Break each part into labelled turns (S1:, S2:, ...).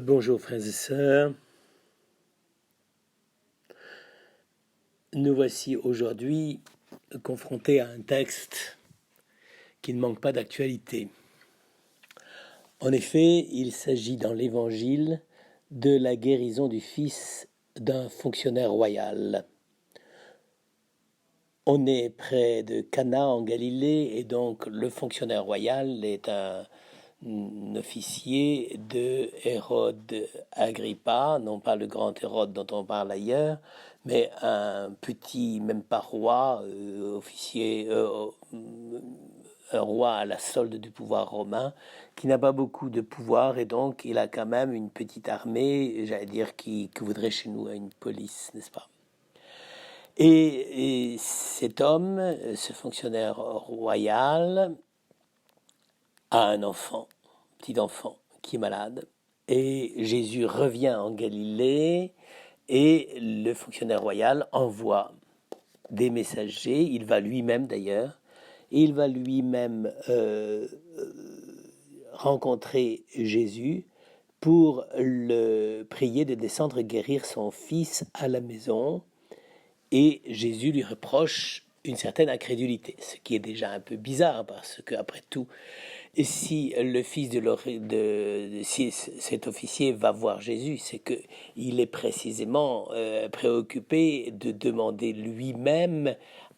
S1: Bonjour frères et sœurs, nous voici aujourd'hui confrontés à un texte qui ne manque pas d'actualité. En effet, il s'agit dans l'Évangile de la guérison du fils d'un fonctionnaire royal. On est près de Cana en Galilée et donc le fonctionnaire royal est un officier de Hérode Agrippa, non pas le grand Hérode dont on parle ailleurs, mais un petit, même pas roi, officier, un roi à la solde du pouvoir romain, qui n'a pas beaucoup de pouvoir et donc il a quand même une petite armée, j'allais dire, qui voudrait chez nous une police, n'est-ce pas? Et cet homme, ce fonctionnaire royal, a un enfant, petit enfant, qui est malade. Et Jésus revient en Galilée et le fonctionnaire royal envoie des messagers, il va lui-même d'ailleurs, et il va lui-même rencontrer Jésus pour le prier de descendre guérir son fils à la maison. Et Jésus lui reproche une certaine incrédulité, ce qui est déjà un peu bizarre parce que après tout, si le fils si cet officier va voir Jésus, c'est que il est précisément préoccupé de demander lui-même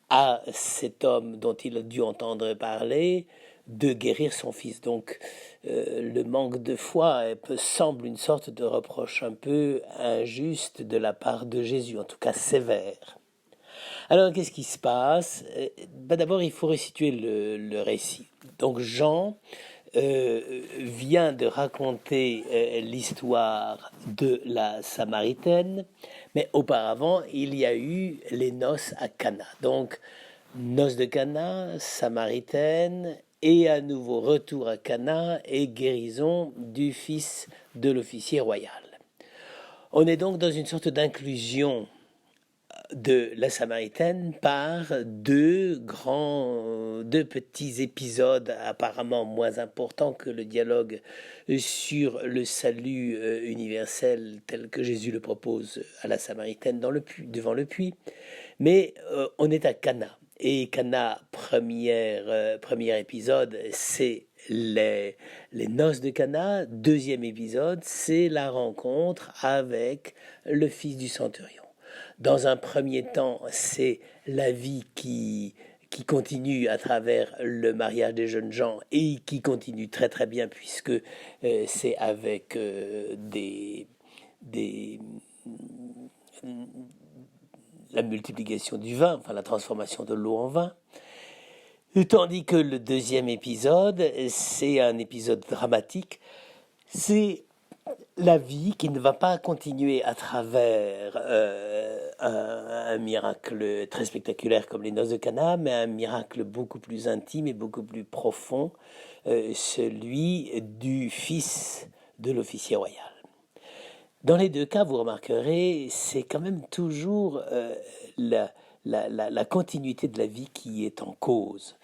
S1: à cet homme dont il a dû entendre parler de guérir son fils. Donc le manque de foi semble une sorte de reproche un peu injuste de la part de Jésus, en tout cas sévère. Alors, qu'est-ce qui se passe? D'abord, il faut resituer le récit. Donc, Jean vient de raconter l'histoire de la Samaritaine, mais auparavant, il y a eu les noces à Cana. Donc, noces de Cana, Samaritaine, et à nouveau retour à Cana et guérison du fils de l'officier royal. On est donc dans une sorte d'inclusion de la Samaritaine par deux petits épisodes apparemment moins importants que le dialogue sur le salut universel tel que Jésus le propose à la Samaritaine devant le puits. Mais on est à Cana. Et Cana, premier épisode, c'est les noces de Cana. Deuxième épisode, c'est la rencontre avec le fils du centurion. Dans un premier temps, c'est la vie qui continue à travers le mariage des jeunes gens et qui continue très très bien puisque c'est avec la multiplication du vin, enfin la transformation de l'eau en vin. Tandis que le deuxième épisode, c'est un épisode dramatique, c'est la vie qui ne va pas continuer à travers un miracle très spectaculaire comme les noces de Cana, mais un miracle beaucoup plus intime et beaucoup plus profond, celui du fils de l'officier royal. Dans les deux cas, vous remarquerez, c'est quand même toujours la continuité de la vie qui est en cause.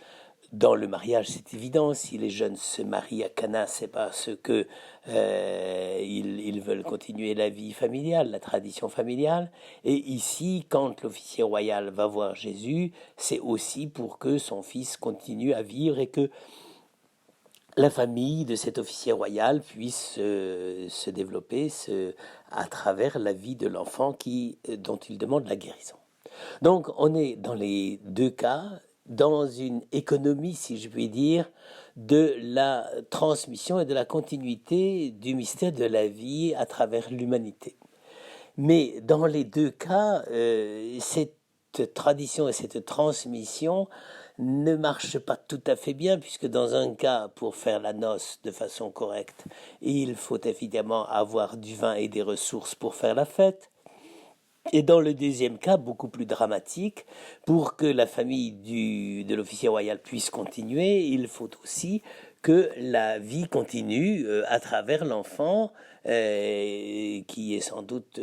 S1: Dans le mariage, c'est évident, si les jeunes se marient à Cana, c'est parce que ils veulent continuer la vie familiale, la tradition familiale. Et ici, quand l'officier royal va voir Jésus, c'est aussi pour que son fils continue à vivre et que la famille de cet officier royal puisse se développer à travers la vie de l'enfant dont il demande la guérison. Donc on est dans les deux cas dans une économie, si je puis dire, de la transmission et de la continuité du mystère de la vie à travers l'humanité. Mais dans les deux cas, cette tradition et cette transmission ne marchent pas tout à fait bien, puisque dans un cas, pour faire la noce de façon correcte, il faut évidemment avoir du vin et des ressources pour faire la fête. Et dans le deuxième cas, beaucoup plus dramatique, pour que la famille de l'officier royal puisse continuer, il faut aussi que la vie continue à travers l'enfant, qui est sans doute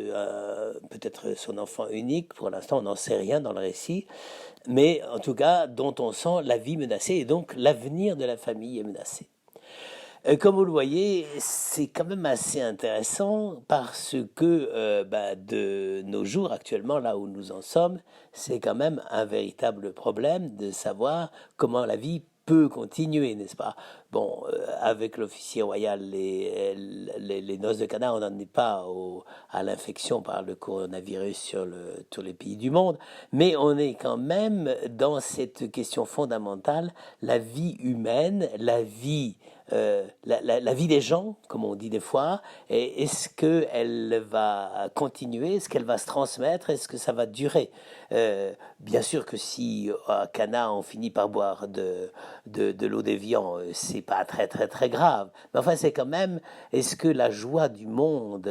S1: peut-être son enfant unique. Pour l'instant, on n'en sait rien dans le récit, mais en tout cas, dont on sent la vie menacée, et donc l'avenir de la famille est menacé. Comme vous le voyez, c'est quand même assez intéressant parce que de nos jours, actuellement, là où nous en sommes, c'est quand même un véritable problème de savoir comment la vie peut continuer, n'est-ce pas? Bon, avec l'officier royal, les noces de Cana, on n'en est pas à l'infection par le coronavirus sur tous les pays du monde, mais on est quand même dans cette question fondamentale, la vie humaine, la vie la vie des gens, comme on dit des fois, et est-ce qu'elle va continuer, est-ce qu'elle va se transmettre, est-ce que ça va durer? Bien sûr que si à Cana on finit par boire de l'eau d'Évian, c'est pas très très très grave. Mais enfin c'est quand même, est-ce que la joie du monde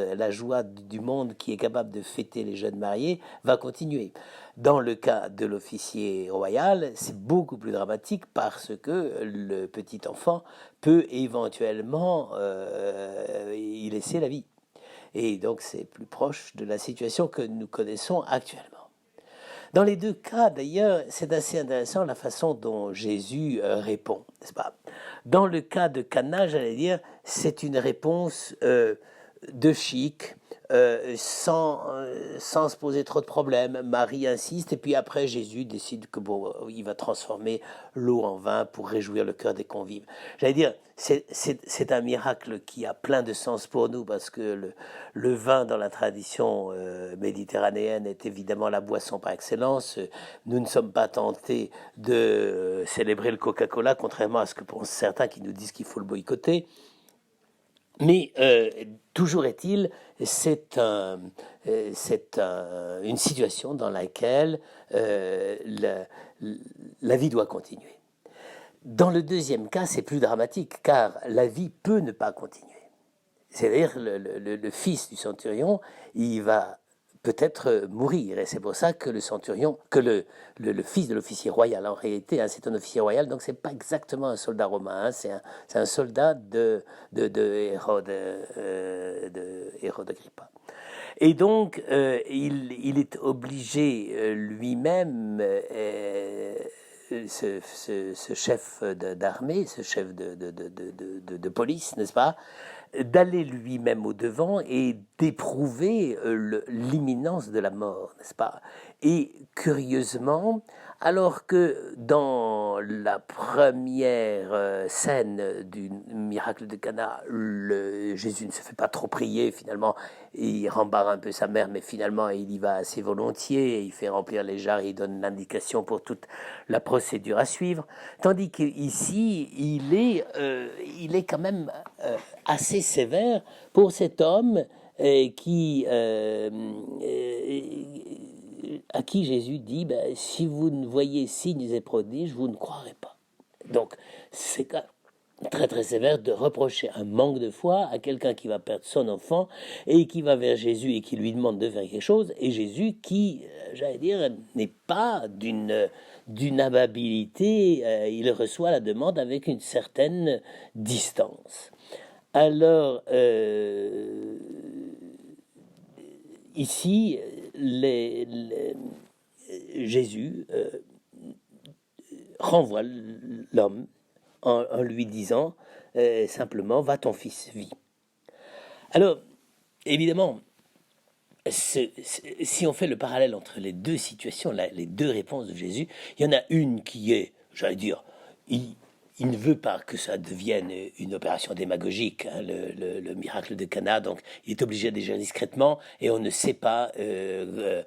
S1: qui est capable de fêter les jeunes mariés va continuer? Dans le cas de l'officier royal, c'est beaucoup plus dramatique parce que le petit enfant peut éventuellement y laisser la vie. Et donc c'est plus proche de la situation que nous connaissons actuellement. Dans les deux cas, d'ailleurs, c'est assez intéressant la façon dont Jésus répond, n'est-ce pas? Dans le cas de Cana, j'allais dire, c'est une réponse de chic, sans se poser trop de problèmes. Marie insiste, et puis après, Jésus décide que bon, il va transformer l'eau en vin pour réjouir le cœur des convives. J'allais dire, c'est un miracle qui a plein de sens pour nous, parce que le vin dans la tradition méditerranéenne est évidemment la boisson par excellence. Nous ne sommes pas tentés de célébrer le Coca-Cola, contrairement à ce que pensent certains qui nous disent qu'il faut le boycotter. Mais toujours est-il, c'est une situation dans laquelle la vie doit continuer. Dans le deuxième cas, c'est plus dramatique, car la vie peut ne pas continuer. C'est-à-dire le fils du centurion, il va peut-être mourir, et c'est pour ça que le centurion, que le fils de l'officier royal, en réalité, hein, c'est un officier royal, donc c'est pas exactement un soldat romain, hein, c'est un soldat de Hérode Agrippa. Et donc, il est obligé lui-même, ce chef d'armée, ce chef de police, n'est-ce pas, d'aller lui-même au devant et d'éprouver l'imminence de la mort, n'est-ce pas? Et curieusement, alors que dans la première scène du miracle de Cana, Jésus ne se fait pas trop prier, finalement, il rembarre un peu sa mère, mais finalement il y va assez volontiers, il fait remplir les jarres, il donne l'indication pour toute la procédure à suivre, tandis qu'ici il est quand même assez sévère pour cet homme à qui Jésus dit si vous ne voyez signes et prodiges, vous ne croirez pas. Donc, c'est très très sévère de reprocher un manque de foi à quelqu'un qui va perdre son enfant et qui va vers Jésus et qui lui demande de faire quelque chose, et Jésus qui, j'allais dire, n'est pas d'une amabilité, il reçoit la demande avec une certaine distance. Alors, ici, Jésus renvoie l'homme en lui disant simplement, va, ton fils vit. Alors, évidemment, si on fait le parallèle entre les deux situations, les deux réponses de Jésus, il y en a une qui est, j'allais dire, il ne veut pas que ça devienne une opération démagogique, hein, le miracle de Cana, donc il est obligé d'agir discrètement, et on ne sait pas que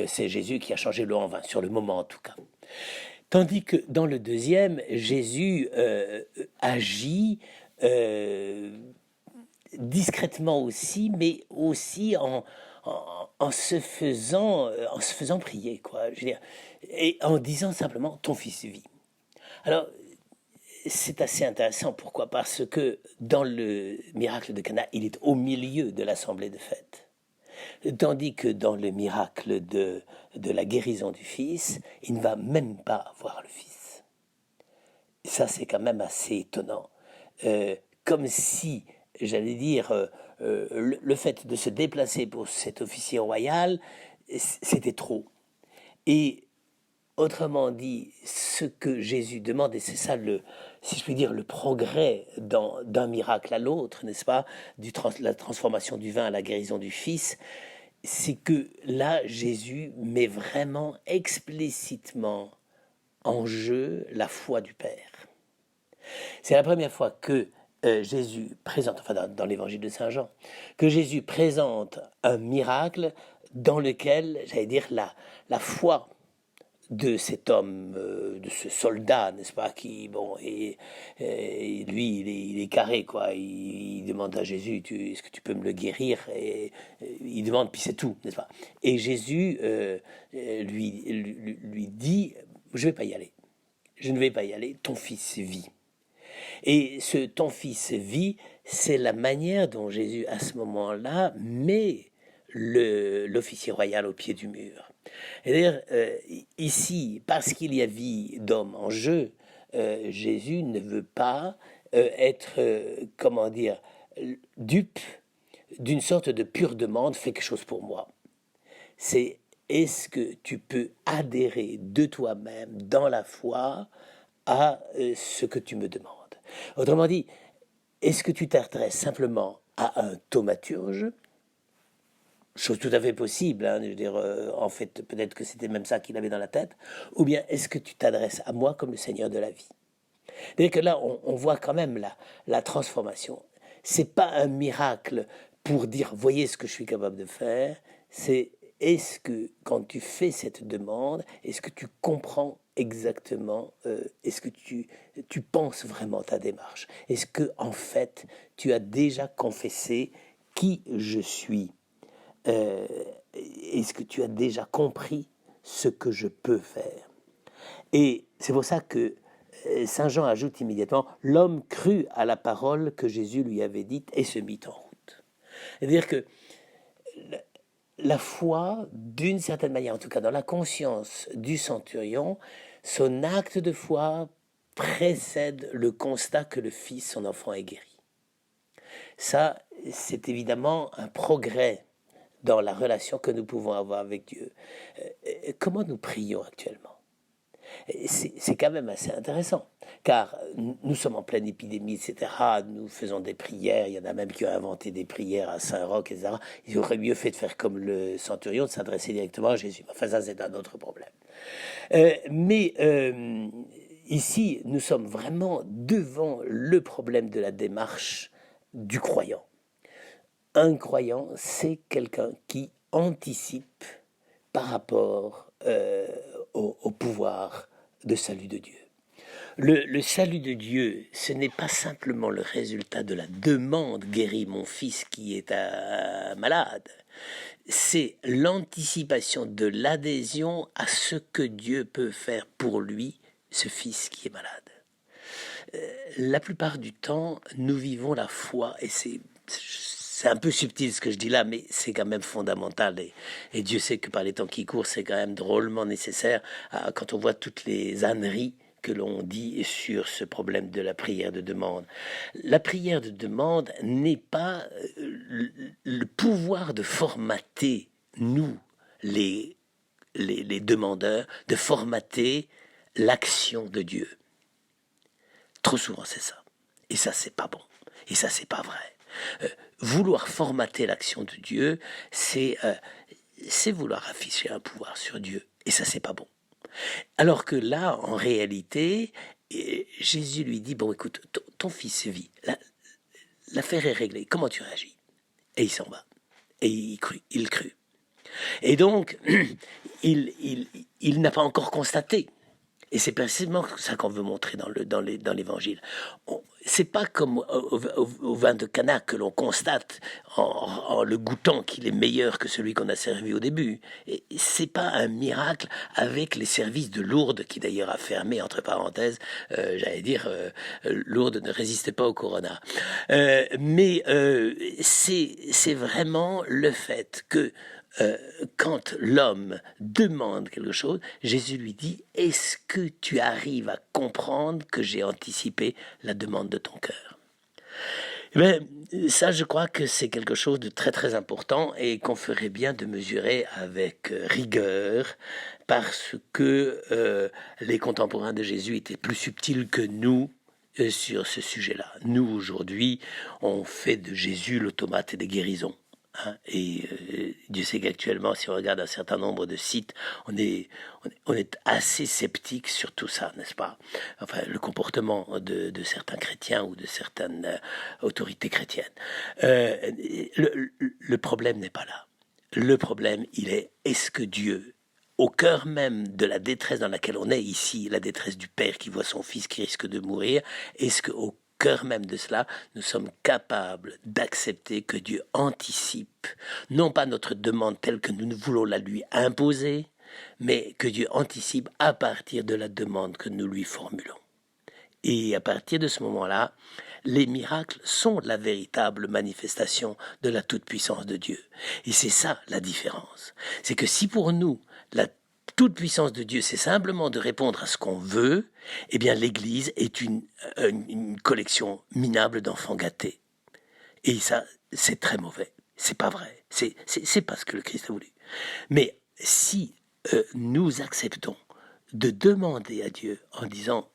S1: c'est Jésus qui a changé l'eau en vin, sur le moment en tout cas. Tandis que dans le deuxième, Jésus agit discrètement aussi, mais aussi en se faisant prier, quoi. Je veux dire, et en disant simplement ton fils vit. Alors, c'est assez intéressant. Pourquoi? Parce que dans le miracle de Cana, il est au milieu de l'assemblée de fête. Tandis que dans le miracle de la guérison du fils, il ne va même pas voir le fils. Ça, c'est quand même assez étonnant. Comme si, j'allais dire, le fait de se déplacer pour cet officier royal, c'était trop. Et autrement dit, ce que Jésus demande, et c'est ça si je puis dire, le progrès d'un miracle à l'autre, n'est-ce pas, la transformation du vin à la guérison du fils, c'est que là, Jésus met vraiment explicitement en jeu la foi du Père. C'est la première fois que Jésus présente, enfin dans l'évangile de Saint Jean, que Jésus présente un miracle dans lequel, j'allais dire, la foi de cet homme, de ce soldat, n'est-ce pas, qui, bon, et lui, il est carré, quoi. Il demande à Jésus, est-ce que tu peux me le guérir? Et il demande, puis c'est tout, n'est-ce pas? Et Jésus lui dit, je ne vais pas y aller. Je ne vais pas y aller, ton fils vit. Et ce ton fils vit, c'est la manière dont Jésus, à ce moment-là, met l'officier royal au pied du mur. C'est-à-dire, ici, parce qu'il y a vie d'homme en jeu, Jésus ne veut pas être, comment dire, dupe d'une sorte de pure demande, fais quelque chose pour moi. C'est, est-ce que tu peux adhérer de toi-même dans la foi à ce que tu me demandes? Autrement dit, est-ce que tu t'adresses simplement à un thaumaturge? Chose tout à fait possible, hein, je veux dire, en fait, peut-être que c'était même ça qu'il avait dans la tête. Ou bien, est-ce que tu t'adresses à moi comme le Seigneur de la vie? C'est-à-dire que là, on voit quand même la transformation. C'est pas un miracle pour dire, voyez ce que je suis capable de faire. C'est, est-ce que, quand tu fais cette demande, est-ce que tu comprends exactement, est-ce que tu penses vraiment ta démarche? Est-ce que, en fait, tu as déjà confessé qui je suis? Est-ce que tu as déjà compris ce que je peux faire? Et c'est pour ça que Saint Jean ajoute immédiatement, l'homme crut à la parole que Jésus lui avait dite et se mit en route. C'est-à-dire que la foi, d'une certaine manière, en tout cas dans la conscience du centurion, son acte de foi précède le constat que le fils, son enfant, est guéri. Ça, c'est évidemment un progrès dans la relation que nous pouvons avoir avec Dieu. Comment nous prions actuellement? C'est quand même assez intéressant, car nous sommes en pleine épidémie, etc. Nous faisons des prières, il y en a même qui ont inventé des prières à Saint-Roch, etc. Il aurait mieux fait de faire comme le centurion, de s'adresser directement à Jésus. Enfin, ça, c'est un autre problème. Mais ici, nous sommes vraiment devant le problème de la démarche du croyant. Un croyant, c'est quelqu'un qui anticipe par rapport au pouvoir de salut de Dieu. Le salut de Dieu, ce n'est pas simplement le résultat de la demande « guéris mon fils qui est malade », c'est l'anticipation de l'adhésion à ce que Dieu peut faire pour lui, ce fils qui est malade. La plupart du temps, nous vivons la foi, et c'est un peu subtil ce que je dis là, mais c'est quand même fondamental. Et Dieu sait que par les temps qui courent, c'est quand même drôlement nécessaire quand on voit toutes les âneries que l'on dit sur ce problème de la prière de demande. La prière de demande n'est pas le pouvoir de formater, nous, les demandeurs, de formater l'action de Dieu. Trop souvent, c'est ça. Et ça, c'est pas bon. Et ça, c'est pas vrai. Vouloir formater l'action de Dieu, c'est vouloir afficher un pouvoir sur Dieu. Et ça, c'est pas bon. Alors que là, en réalité, Jésus lui dit, bon, écoute, ton fils vit. L'affaire est réglée. Comment tu réagis? Et il s'en va. Et il crut. Et donc, il n'a pas encore constaté. Et c'est précisément ça qu'on veut montrer dans l'évangile. C'est pas comme au vin de Cana que l'on constate en le goûtant qu'il est meilleur que celui qu'on a servi au début. Et c'est pas un miracle avec les services de Lourdes, qui d'ailleurs a fermé, entre parenthèses, j'allais dire, Lourdes ne résiste pas au corona. Mais c'est vraiment le fait que quand l'homme demande quelque chose, Jésus lui dit, est-ce que tu arrives à comprendre que j'ai anticipé la demande de ton cœur? Mais ça, je crois que c'est quelque chose de très très important et qu'on ferait bien de mesurer avec rigueur, parce que les contemporains de Jésus étaient plus subtils que nous sur ce sujet-là. Nous, aujourd'hui, on fait de Jésus l'automate des guérisons. Hein, et Dieu sait qu'actuellement, si on regarde un certain nombre de sites, on est assez sceptique sur tout ça, n'est-ce pas? Enfin, le comportement de certains chrétiens ou de certaines autorités chrétiennes. Le problème n'est pas là. Le problème, est-ce que Dieu, au cœur même de la détresse dans laquelle on est ici, la détresse du père qui voit son fils qui risque de mourir, est-ce qu'au cœur même de cela, nous sommes capables d'accepter que Dieu anticipe, non pas notre demande telle que nous voulons la lui imposer, mais que Dieu anticipe à partir de la demande que nous lui formulons. Et à partir de ce moment-là, les miracles sont la véritable manifestation de la toute-puissance de Dieu. Et c'est ça la différence. C'est que si pour nous, la toute-puissance de Dieu, c'est simplement de répondre à ce qu'on veut, eh bien l'Église est une collection minable d'enfants gâtés. Et ça, c'est très mauvais. C'est pas vrai. C'est pas ce que le Christ a voulu. Mais si nous acceptons de demander à Dieu en disant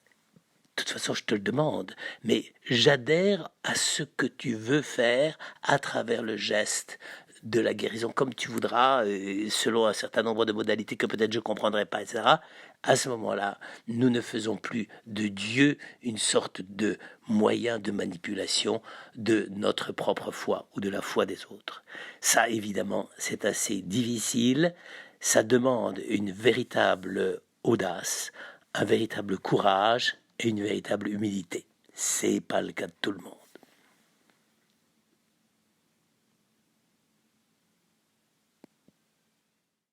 S1: de toute façon, je te le demande, mais j'adhère à ce que tu veux faire à travers le geste de la guérison, comme tu voudras, selon un certain nombre de modalités que peut-être je ne comprendrai pas, etc. À ce moment-là, nous ne faisons plus de Dieu une sorte de moyen de manipulation de notre propre foi ou de la foi des autres. Ça, évidemment, c'est assez difficile. Ça demande une véritable audace, un véritable courage, et une véritable humilité. C'est pas le cas de tout le monde.